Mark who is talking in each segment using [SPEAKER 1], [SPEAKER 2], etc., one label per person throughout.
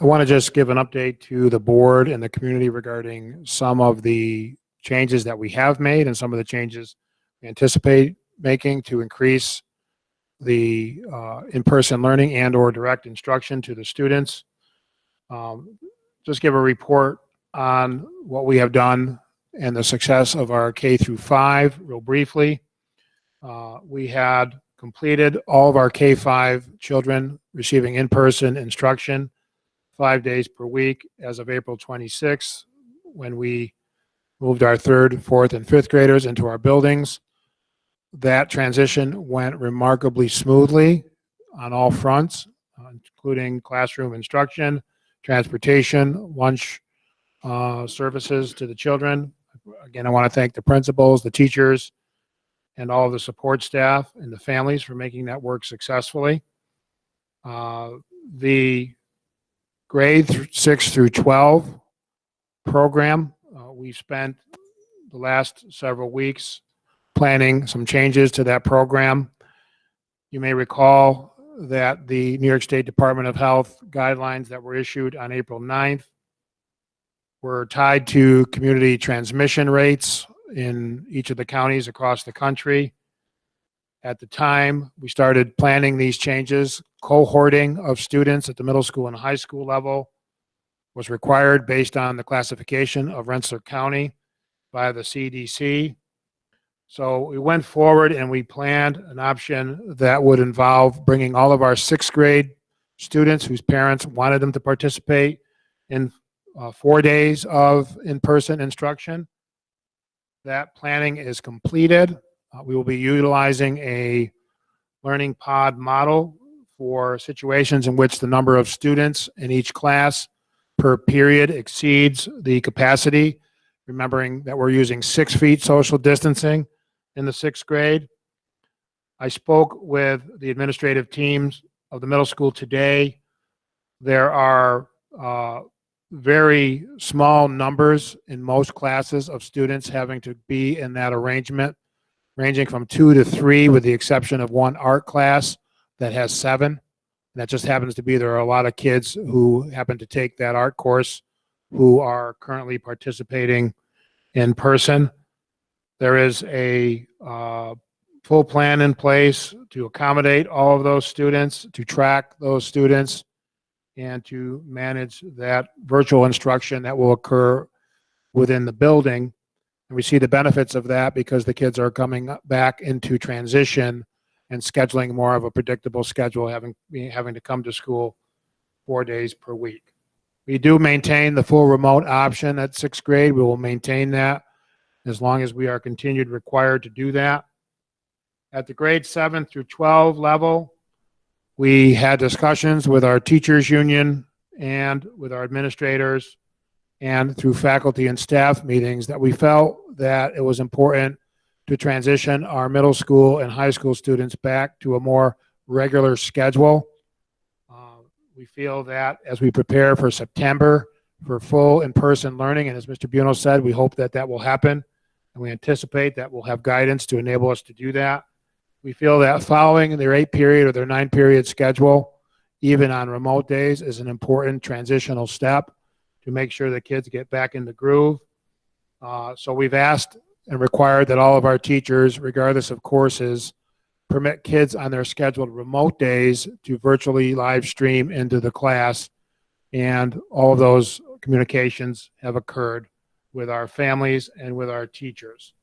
[SPEAKER 1] I want to just give an update to the board and the community regarding some of the changes that we have made and some of the changes we anticipate making to increase the in-person learning and or direct instruction to the students. Just give a report on what we have done and the success of our K through 5 real briefly. We had completed all of our K-5 children receiving in-person instruction 5 days per week as of April 26th, when we moved our 3rd, 4th, and 5th graders into our buildings. That transition went remarkably smoothly on all fronts, including classroom instruction, transportation, lunch services to the children. Again, I want to thank the principals, the teachers, and all of the support staff and the families for making that work successfully. The grade 6 through 12 program, we spent the last several weeks planning some changes to that program. You may recall that the New York State Department of Health guidelines that were issued on April 9th were tied to community transmission rates in each of the counties across the country. At the time we started planning these changes, cohorting of students at the middle school and high school level was required based on the classification of Rensselaer County by the CDC. So we went forward and we planned an option that would involve bringing all of our 6th grade students whose parents wanted them to participate in 4 days of in-person instruction. That planning is completed. We will be utilizing a learning pod model for situations in which the number of students in each class per period exceeds the capacity, remembering that we're using 6 feet social distancing in the 6th grade. I spoke with the administrative teams of the middle school today. There are very small numbers in most classes of students having to be in that arrangement, ranging from 2 to 3 with the exception of one art class that has 7. And that just happens to be there are a lot of kids who happen to take that art course who are currently participating in person. There is a full plan in place to accommodate all of those students, to track those students, and to manage that virtual instruction that will occur within the building. And we see the benefits of that because the kids are coming back into transition and scheduling more of a predictable schedule, having to come to school 4 days per week. We do maintain the full remote option at 6th grade. We will maintain that as long as we are continued required to do that. At the grade 7 through 12 level, we had discussions with our teachers union and with our administrators and through faculty and staff meetings that we felt that it was important to transition our middle school and high school students back to a more regular schedule. We feel that as we prepare for September for full in-person learning, and as Mr. Buno said, we hope that that will happen, and we anticipate that we'll have guidance to enable us to do that. We feel that following their 8-period or their 9-period schedule, even on remote days, is an important transitional step to make sure the kids get back in the groove. So we've asked and required that all of our teachers, regardless of courses, permit kids on their scheduled remote days to virtually live stream into the class. And all of those communications have occurred with our families and with our teachers.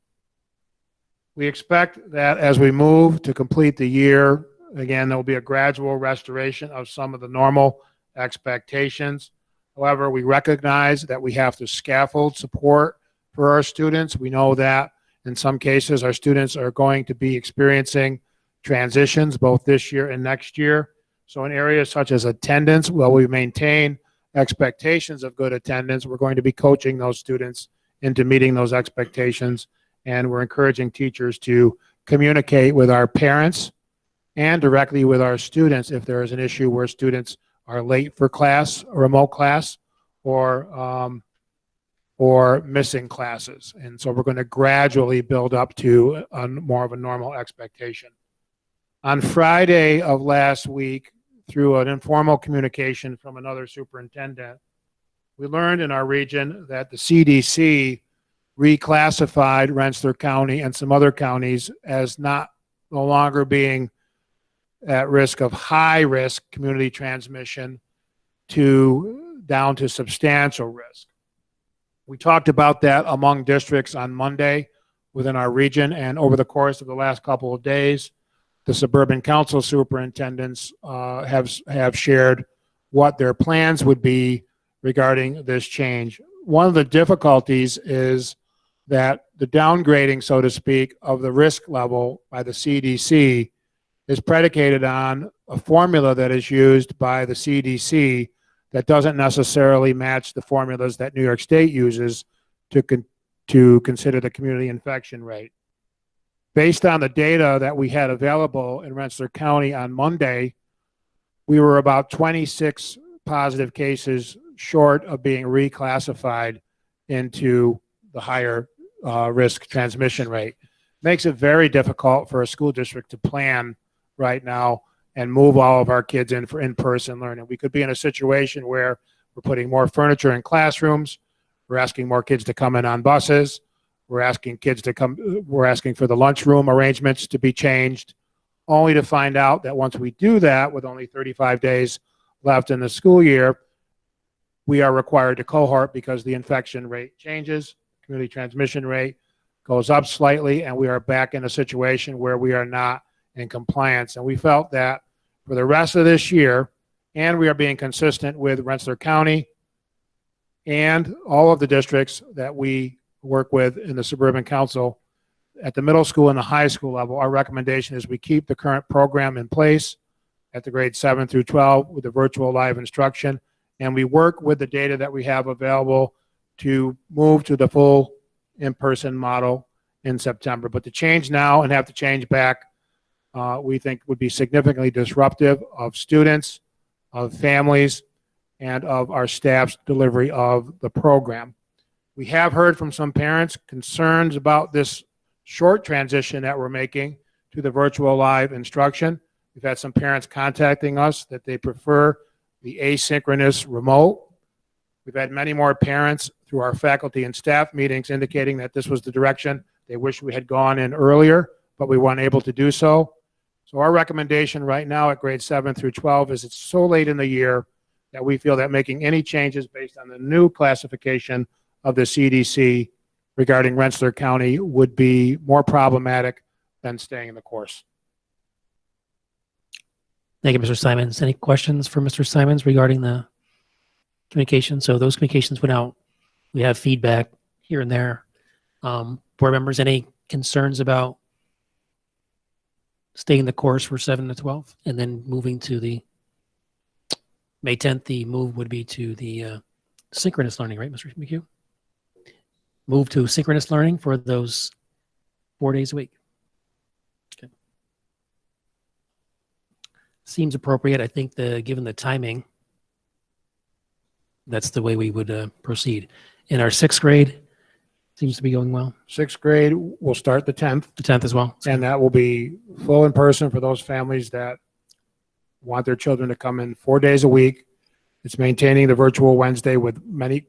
[SPEAKER 1] We expect that as we move to complete the year, again, there will be a gradual restoration of some of the normal expectations. However, we recognize that we have to scaffold support for our students. We know that in some cases our students are going to be experiencing transitions both this year and next year. So in areas such as attendance, while we maintain expectations of good attendance, we're going to be coaching those students into meeting those expectations. And we're encouraging teachers to communicate with our parents and directly with our students if there is an issue where students are late for class, a remote class, or missing classes. And so we're going to gradually build up to more of a normal expectation. On Friday of last week, through an informal communication from another superintendent, we learned in our region that the CDC reclassified Rensselaer County and some other counties as no longer being at risk of high risk community transmission to down to substantial risk. We talked about that among districts on Monday within our region, and over the course of the last couple of days, the suburban council superintendents have shared what their plans would be regarding this change. One of the difficulties is that the downgrading, so to speak, of the risk level by the CDC is predicated on a formula that is used by the CDC that doesn't necessarily match the formulas that New York State uses to consider the community infection rate. Based on the data that we had available in Rensselaer County on Monday, we were about 26 positive cases short of being reclassified into the higher risk transmission rate. Makes it very difficult for a school district to plan right now and move all of our kids in for in-person learning. We could be in a situation where we're putting more furniture in classrooms, we're asking more kids to come in on buses, we're asking for the lunchroom arrangements to be changed, only to find out that once we do that, with only 35 days left in the school year, we are required to cohort because the infection rate changes, community transmission rate goes up slightly, and we are back in a situation where we are not in compliance. And we felt that for the rest of this year, and we are being consistent with Rensselaer County and all of the districts that we work with in the suburban council, at the middle school and the high school level, our recommendation is we keep the current program in place at the grades 7 through 12 with the virtual live instruction, and we work with the data that we have available to move to the full in-person model in September. But to change now and have to change back, we think would be significantly disruptive of students, of families, and of our staff's delivery of the program. We have heard from some parents concerns about this short transition that we're making to the virtual live instruction. We've had some parents contacting us that they prefer the asynchronous remote. We've had many more parents through our faculty and staff meetings indicating that this was the direction they wish we had gone in earlier, but we weren't able to do so. So our recommendation right now at grades 7 through 12 is it's so late in the year that we feel that making any changes based on the new classification of the CDC regarding Rensselaer County would be more problematic than staying the course.
[SPEAKER 2] Thank you, Mr. Simons. Any questions for Mr. Simons regarding the communication? So those communications went out. We have feedback here and there. Board members, any concerns about staying the course for 7 to 12 and then moving to the May 10th? The move would be to the synchronous learning, right, Mr. McHugh? Move to synchronous learning for those 4 days a week. Okay. Seems appropriate. I think given the timing, that's the way we would proceed. In our 6th grade, seems to be going well.
[SPEAKER 1] 6th grade will start the 10th.
[SPEAKER 2] The 10th as well.
[SPEAKER 1] And that will be full in person for those families that want their children to come in 4 days a week. It's maintaining the virtual Wednesday with many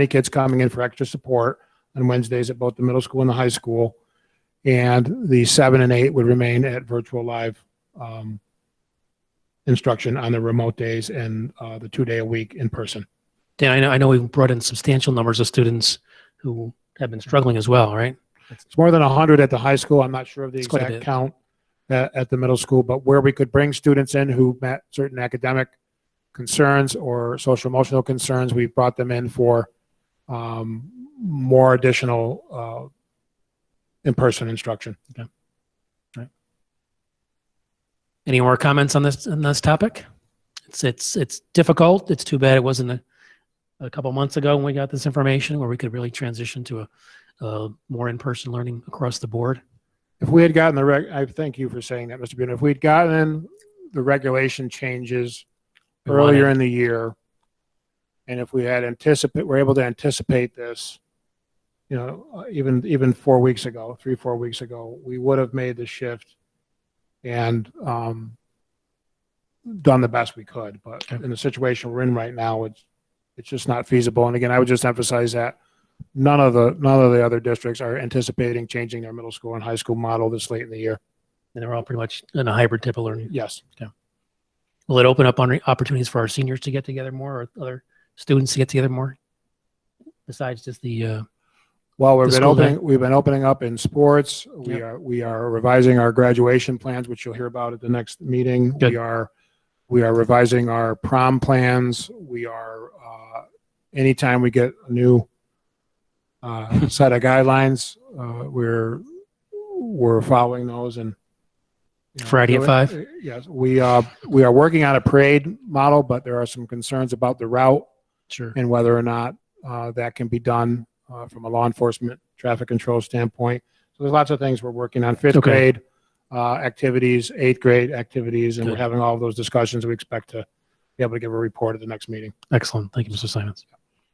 [SPEAKER 1] kids coming in for extra support on Wednesdays at both the middle school and the high school. And the 7 and 8 would remain at virtual live instruction on the remote days and the 2 day a week in person.
[SPEAKER 2] Dan, I know we've brought in substantial numbers of students who have been struggling as well, right?
[SPEAKER 1] It's more than 100 at the high school. I'm not sure of the exact count at the middle school, but where we could bring students in who met certain academic concerns or social emotional concerns, we brought them in for more additional in-person instruction.
[SPEAKER 2] Okay. All right. Any more comments on this topic? It's difficult. It's too bad it wasn't a couple months ago when we got this information where we could really transition to a more in-person learning across the board.
[SPEAKER 1] If we had gotten I thank you for saying that, Mr. Buhn. If we'd gotten the regulation changes earlier in the year, and if we had were able to anticipate this, even 4 weeks ago, 3-4 weeks ago, we would have made the shift. And done the best we could, but
[SPEAKER 2] Okay.
[SPEAKER 1] in the situation we're in right now, it's just not feasible. And again, I would just emphasize that none of the other districts are anticipating changing their middle school and high school model this late in the year.
[SPEAKER 2] And they're all pretty much in a hybrid type of learning.
[SPEAKER 1] Yes.
[SPEAKER 2] Will it open up on opportunities for our seniors to get together more, or other students to get together more? Besides just the
[SPEAKER 1] Well,
[SPEAKER 2] The school day.
[SPEAKER 1] we've been opening up in sports.
[SPEAKER 2] Yep.
[SPEAKER 1] We are revising our graduation plans, which you'll hear about at the next meeting.
[SPEAKER 2] Good.
[SPEAKER 1] We are revising our prom plans. We are, anytime we get a new set of guidelines, we're following those. And
[SPEAKER 2] Friday at 5?
[SPEAKER 1] Yes, we are working on a parade model, but there are some concerns about the route
[SPEAKER 2] Sure.
[SPEAKER 1] and whether or not that can be done from a law enforcement traffic control standpoint. So there's lots of things we're working on. Fifth
[SPEAKER 2] Okay.
[SPEAKER 1] grade activities, eighth grade activities, and we're
[SPEAKER 2] Good.
[SPEAKER 1] having all of those discussions. We expect to be able to give a report at the next meeting.
[SPEAKER 2] Excellent. Thank you, Mr. Simons.